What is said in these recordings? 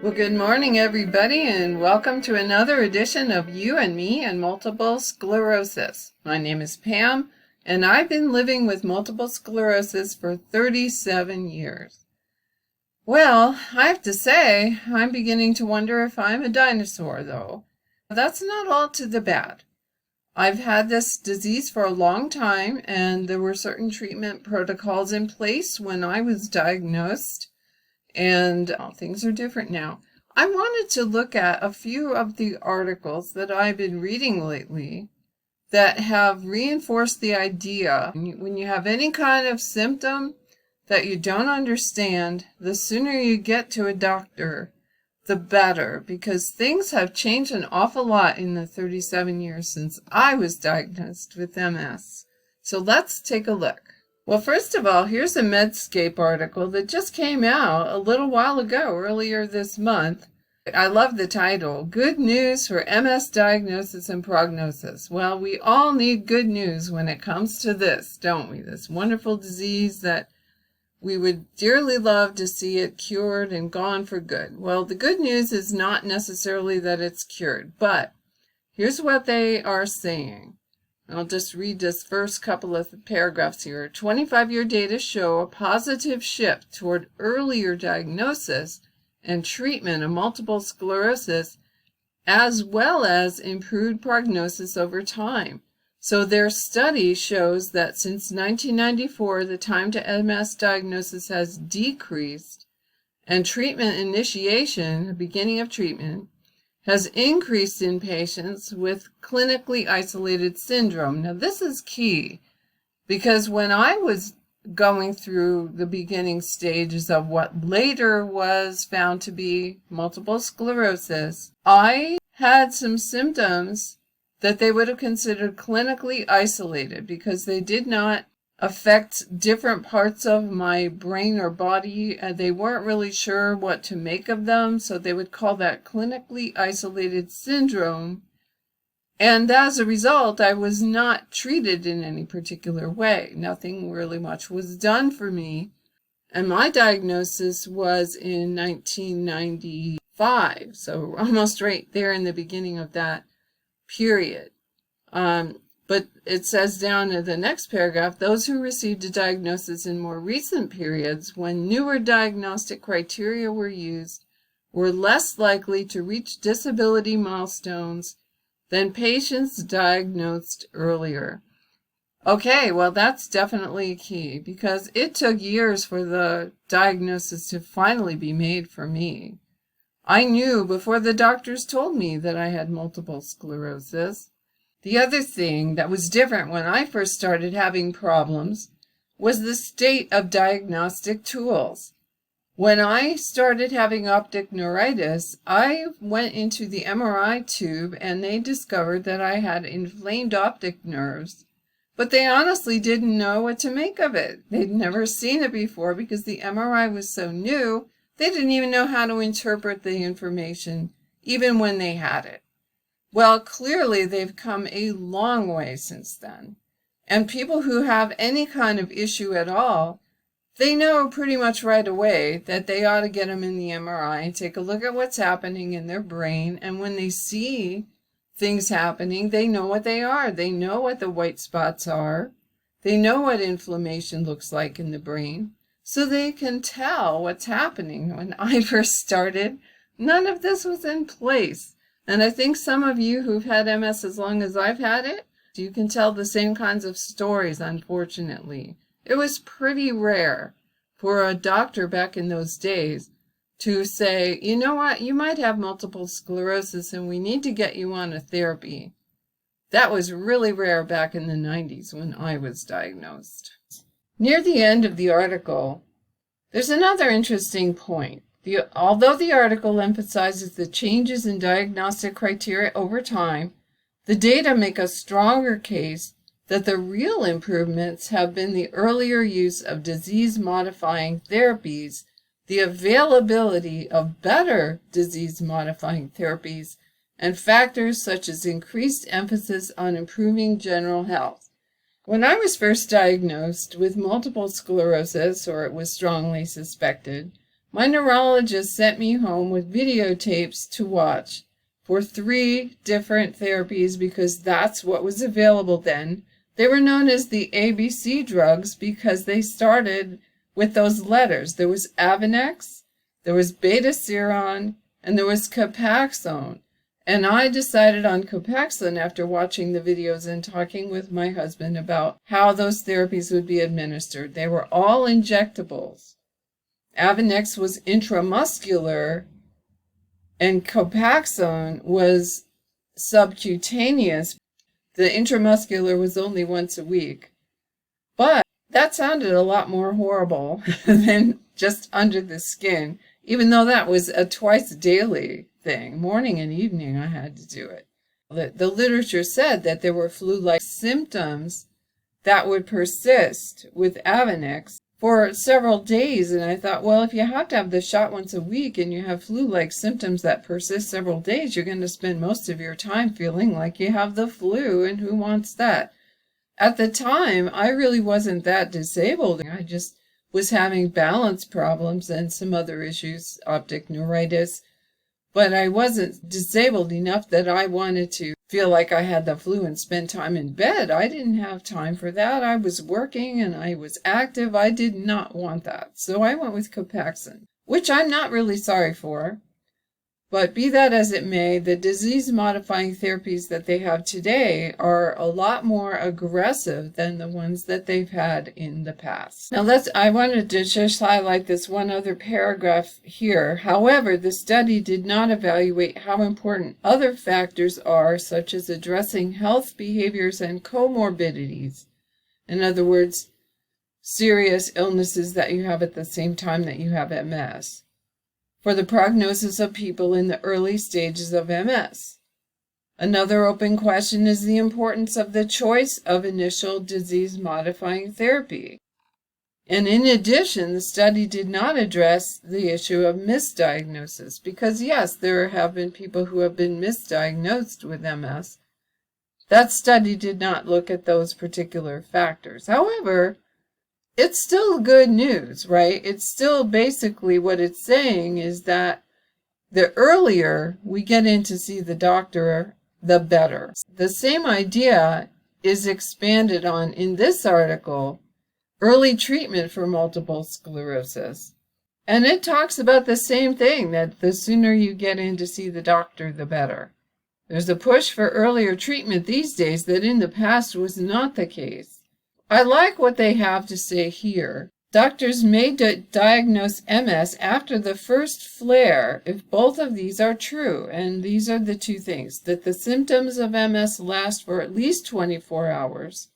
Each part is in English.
Well, good morning, everybody, and welcome to another edition of You and Me and Multiple Sclerosis. My name is Pam, and I've been living with multiple sclerosis for 37 years. Well, I have to say, I'm beginning to wonder if I'm a dinosaur, though. That's not all to the bad. I've had this disease for a long time, and there were certain treatment protocols in place when I was diagnosed. And things are different now. I wanted to look at a few of the articles that I've been reading lately that have reinforced the idea when you have any kind of symptom that you don't understand, the sooner you get to a doctor, the better, because things have changed an awful lot in the 37 years since I was diagnosed with MS. So let's take a look. Well, first of all, here's a Medscape article that just came out a little while ago, earlier this month. I love the title, Good News for MS Diagnosis and Prognosis. Well, we all need good news when it comes to this, don't we? This wonderful disease that we would dearly love to see it cured and gone for good. Well, the good news is not necessarily that it's cured, but here's what they are saying. I'll just read this first couple of paragraphs here. 25-year data show a positive shift toward earlier diagnosis and treatment of multiple sclerosis, as well as improved prognosis over time. So their study shows that since 1994, the time to MS diagnosis has decreased, and treatment initiation, the beginning of treatment, has increased in patients with clinically isolated syndrome. Now, this is key because when I was going through the beginning stages of what later was found to be multiple sclerosis, I had some symptoms that they would have considered clinically isolated because they did not affect different parts of my brain or body. They weren't really sure what to make of them, so they would call that clinically isolated syndrome. And as a result, I was not treated in any particular way. Nothing really much was done for me. And my diagnosis was in 1995, so almost right there in the beginning of that period. But it says down in the next paragraph, those who received a diagnosis in more recent periods when newer diagnostic criteria were used were less likely to reach disability milestones than patients diagnosed earlier. Okay, well, that's definitely key because it took years for the diagnosis to finally be made for me. I knew before the doctors told me that I had multiple sclerosis. The other thing that was different when I first started having problems was the state of diagnostic tools. When I started having optic neuritis, I went into the MRI tube and they discovered that I had inflamed optic nerves, but they honestly didn't know what to make of it. They'd never seen it before because the MRI was so new, they didn't even know how to interpret the information, even when they had it. Well, clearly they've come a long way since then. And people who have any kind of issue at all, they know pretty much right away that they ought to get them in the MRI and take a look at what's happening in their brain. And when they see things happening, they know what they are. They know what the white spots are. They know what inflammation looks like in the brain. So they can tell what's happening. When I first started, none of this was in place. And I think some of you who've had MS as long as I've had it, you can tell the same kinds of stories, unfortunately. It was pretty rare for a doctor back in those days to say, you know what, you might have multiple sclerosis and we need to get you on a therapy. That was really rare back in the 90s when I was diagnosed. Near the end of the article, there's another interesting point. Although the article emphasizes the changes in diagnostic criteria over time, the data make a stronger case that the real improvements have been the earlier use of disease-modifying therapies, the availability of better disease-modifying therapies, and factors such as increased emphasis on improving general health. When I was first diagnosed with multiple sclerosis, or it was strongly suspected, My neurologist sent me home with videotapes to watch for 3 different therapies because that's what was available then. They were known as the ABC drugs because they started with those letters. There was Avonex, there was Betaseron, and there was Copaxone. And I decided on Copaxone after watching the videos and talking with my husband about how those therapies would be administered. They were all injectables. Avonex was intramuscular, and Copaxone was subcutaneous. The intramuscular was only once a week. But that sounded a lot more horrible than just under the skin, even though that was a twice daily thing. Morning and evening I had to do it. The literature said that there were flu-like symptoms that would persist with Avonex for several days, and I thought, well, if you have to have the shot once a week and you have flu-like symptoms that persist several days, you're going to spend most of your time feeling like you have the flu, and who wants that? At the time, I really wasn't that disabled. I just was having balance problems and some other issues, optic neuritis, but I wasn't disabled enough that I wanted to feel like I had the flu and spend time in bed. I didn't have time for that. I was working and I was active. I did not want that. So I went with Copaxone, which I'm not really sorry for. But be that as it may, the disease-modifying therapies that they have today are a lot more aggressive than the ones that they've had in the past. Now, I wanted to just highlight this one other paragraph here. However, the study did not evaluate how important other factors are, such as addressing health behaviors and comorbidities. In other words, serious illnesses that you have at the same time that you have MS. For the prognosis of people in the early stages of MS. Another open question is the importance of the choice of initial disease-modifying therapy. And in addition, the study did not address the issue of misdiagnosis, because yes, there have been people who have been misdiagnosed with MS. That study did not look at those particular factors. However, it's still good news, right? It's still basically what it's saying is that the earlier we get in to see the doctor, the better. The same idea is expanded on in this article, Early Treatment for Multiple Sclerosis. And it talks about the same thing, that the sooner you get in to see the doctor, the better. There's a push for earlier treatment these days that in the past was not the case. I like what they have to say here. Doctors may diagnose MS after the first flare if both of these are true, and these are the 2 things, that the symptoms of MS last for at least 24 hours.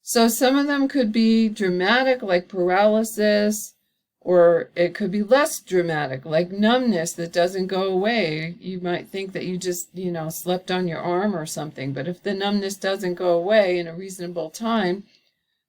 So some of them could be dramatic, like paralysis, or it could be less dramatic, like numbness that doesn't go away. You might think that you just, slept on your arm or something, but if the numbness doesn't go away in a reasonable time,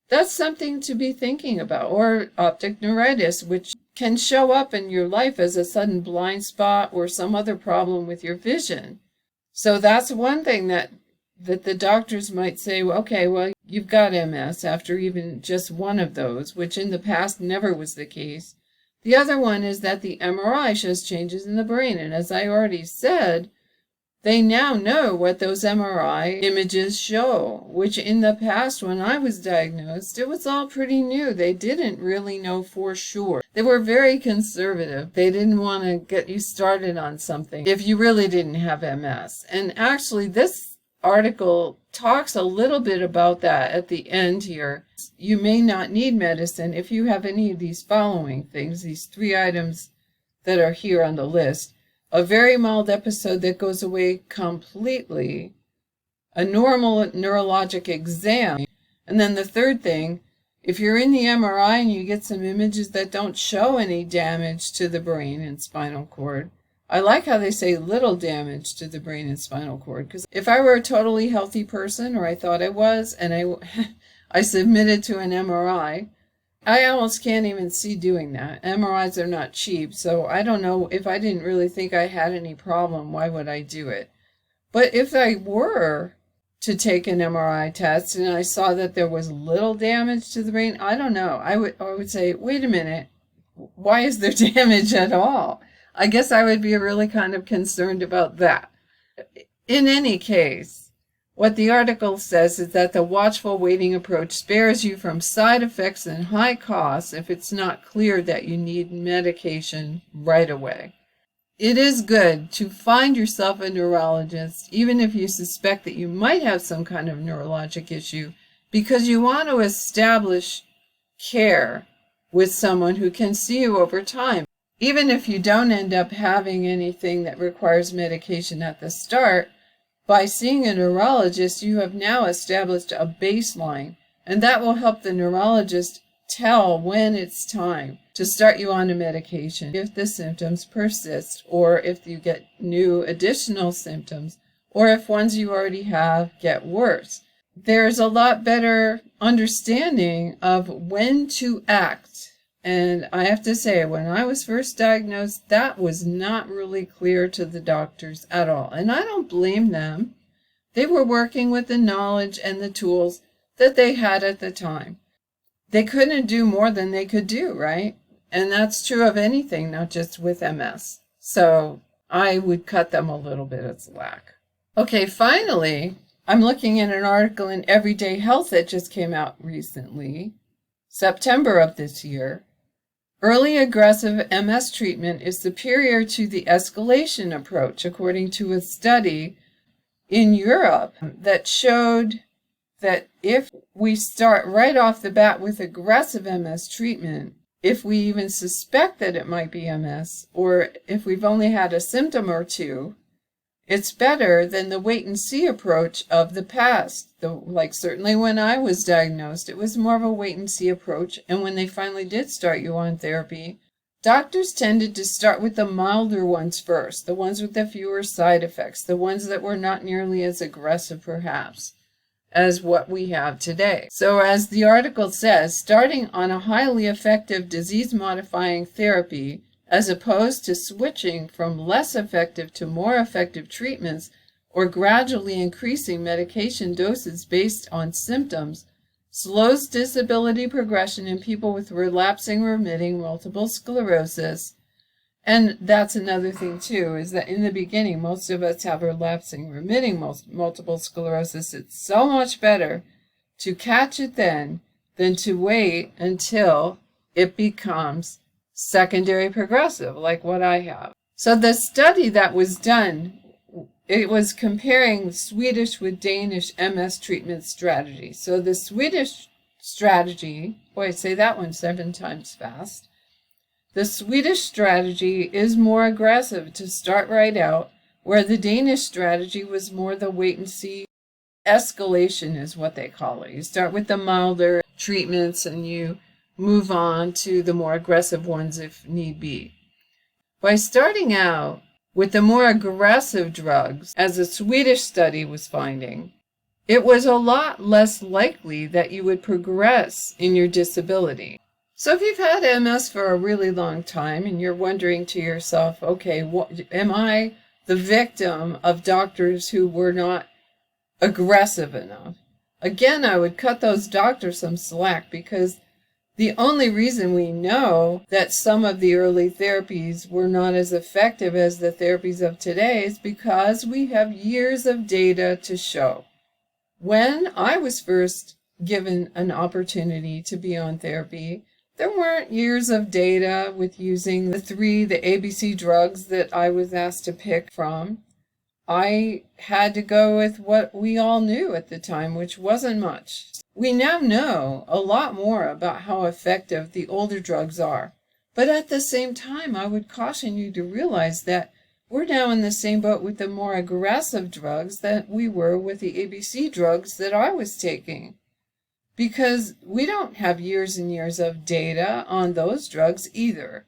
that's something to be thinking about. Or optic neuritis, which can show up in your life as a sudden blind spot or some other problem with your vision. So that's one thing that the doctors might say, okay, well, you've got MS after even just one of those, which in the past never was the case. The other one is that the MRI shows changes in the brain. And as I already said, they now know what those MRI images show, which in the past when I was diagnosed, it was all pretty new. They didn't really know for sure. They were very conservative. They didn't want to get you started on something if you really didn't have MS. And actually, this article talks a little bit about that at the end here. You may not need medicine if you have any of these following things, these 3 items that are here on the list. A very mild episode that goes away completely, a normal neurologic exam, and then the third thing, if you're in the MRI and you get some images that don't show any damage to the brain and spinal cord. I like how they say little damage to the brain and spinal cord, because if I were a totally healthy person, or I thought I was, and I submitted to an MRI, I almost can't even see doing that. MRIs are not cheap, so I don't know, if I didn't really think I had any problem, why would I do it? But if I were to take an MRI test and I saw that there was little damage to the brain, I don't know. I would say, wait a minute, why is there damage at all? I guess I would be really kind of concerned about that. In any case, what the article says is that the watchful waiting approach spares you from side effects and high costs if it's not clear that you need medication right away. It is good to find yourself a neurologist, even if you suspect that you might have some kind of neurologic issue, because you want to establish care with someone who can see you over time. Even if you don't end up having anything that requires medication at the start, by seeing a neurologist, you have now established a baseline, and that will help the neurologist tell when it's time to start you on a medication if the symptoms persist, or if you get new additional symptoms, or if ones you already have get worse. There's a lot better understanding of when to act. And I have to say, when I was first diagnosed, that was not really clear to the doctors at all. And I don't blame them. They were working with the knowledge and the tools that they had at the time. They couldn't do more than they could do, right? And that's true of anything, not just with MS. So I would cut them a little bit of slack. Okay, finally, I'm looking at an article in Everyday Health that just came out recently, September of this year. Early aggressive MS treatment is superior to the escalation approach, according to a study in Europe that showed that if we start right off the bat with aggressive MS treatment, if we even suspect that it might be MS, or if we've only had a symptom or two, it's better than the wait-and-see approach of the past. Like certainly when I was diagnosed, it was more of a wait-and-see approach, and when they finally did start you on therapy, doctors tended to start with the milder ones first, the ones with the fewer side effects, the ones that were not nearly as aggressive perhaps as what we have today. So as the article says, starting on a highly effective disease-modifying therapy as opposed to switching from less effective to more effective treatments or gradually increasing medication doses based on symptoms slows disability progression in people with relapsing remitting multiple sclerosis. And that's another thing too, is that in the beginning, most of us have relapsing remitting multiple sclerosis. It's so much better to catch it then than to wait until it becomes secondary progressive, like what I have. So the study that was done, it was comparing Swedish with Danish MS treatment strategy. So the Swedish strategy, boy, I say that one 7 times fast. The Swedish strategy is more aggressive to start right out, where the Danish strategy was more the wait-and-see. Escalation is what they call it. You start with the milder treatments and you move on to the more aggressive ones if need be. By starting out with the more aggressive drugs, as a Swedish study was finding, it was a lot less likely that you would progress in your disability. So if you've had MS for a really long time and you're wondering to yourself, okay, am I the victim of doctors who were not aggressive enough? Again, I would cut those doctors some slack, because the only reason we know that some of the early therapies were not as effective as the therapies of today is because we have years of data to show. When I was first given an opportunity to be on therapy, there weren't years of data with using the ABC drugs that I was asked to pick from. I had to go with what we all knew at the time, which wasn't much. We now know a lot more about how effective the older drugs are. But at the same time, I would caution you to realize that we're now in the same boat with the more aggressive drugs that we were with the ABC drugs that I was taking. Because we don't have years and years of data on those drugs either,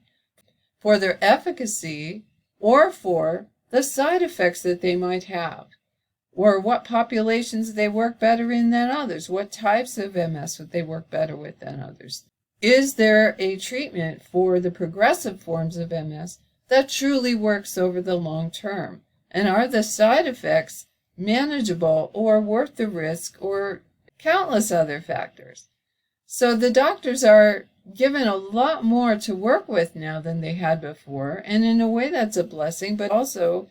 for their efficacy or for the side effects that they might have, or what populations they work better in than others, what types of MS would they work better with than others. Is there a treatment for the progressive forms of MS that truly works over the long term? And are the side effects manageable or worth the risk, or countless other factors? So the doctors are given a lot more to work with now than they had before, and in a way that's a blessing, but also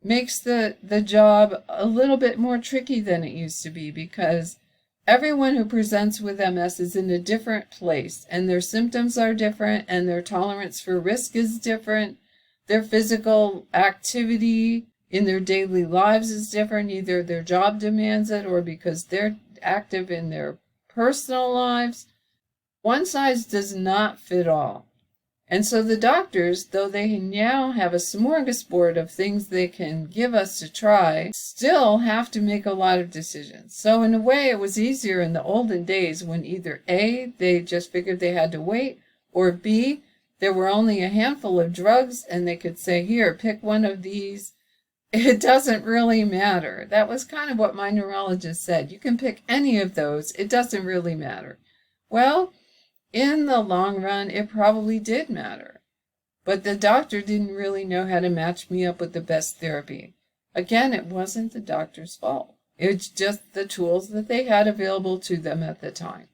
makes the job a little bit more tricky than it used to be, because everyone who presents with MS is in a different place, and their symptoms are different, and their tolerance for risk is different. Their physical activity in their daily lives is different. Either their job demands it or because they're active in their personal lives. One size does not fit all. And so the doctors, though they now have a smorgasbord of things they can give us to try, still have to make a lot of decisions. So in a way, it was easier in the olden days when either A, they just figured they had to wait, or B, there were only a handful of drugs and they could say, here, pick one of these. It doesn't really matter. That was kind of what my neurologist said. You can pick any of those. It doesn't really matter. Well, in the long run, it probably did matter. But the doctor didn't really know how to match me up with the best therapy. Again, it wasn't the doctor's fault. It's just the tools that they had available to them at the time.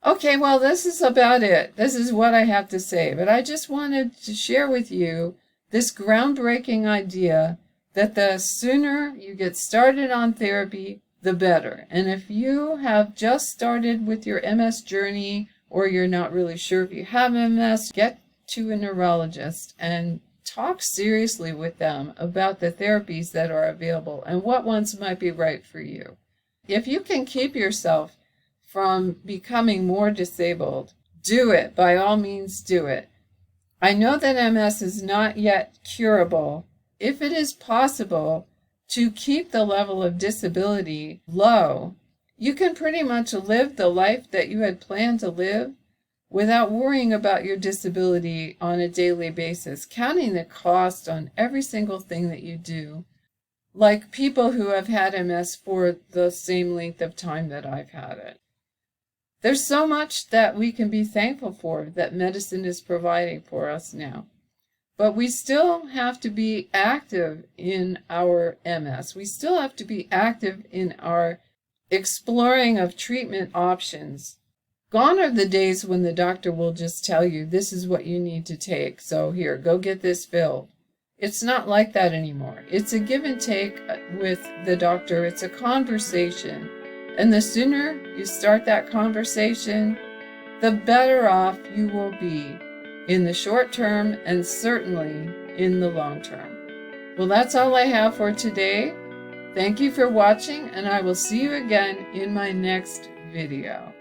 Okay, well, this is about it. This is what I have to say. But I just wanted to share with you this groundbreaking idea that the sooner you get started on therapy, the better. And if you have just started with your MS journey, or you're not really sure if you have MS, get to a neurologist and talk seriously with them about the therapies that are available and what ones might be right for you. If you can keep yourself from becoming more disabled, do it. By all means, do it. I know that MS is not yet curable. If it is possible to keep the level of disability low, you can pretty much live the life that you had planned to live without worrying about your disability on a daily basis, counting the cost on every single thing that you do, like people who have had MS for the same length of time that I've had it. There's so much that we can be thankful for that medicine is providing for us now. But we still have to be active in our MS. We still have to be active in our exploring of treatment options. Gone are the days when the doctor will just tell you, this is what you need to take, so here, go get this filled. It's not like that anymore. It's a give and take with the doctor. It's a conversation. And the sooner you start that conversation, the better off you will be in the short term and certainly in the long term. Well, that's all I have for today. Thank you for watching, and I will see you again in my next video.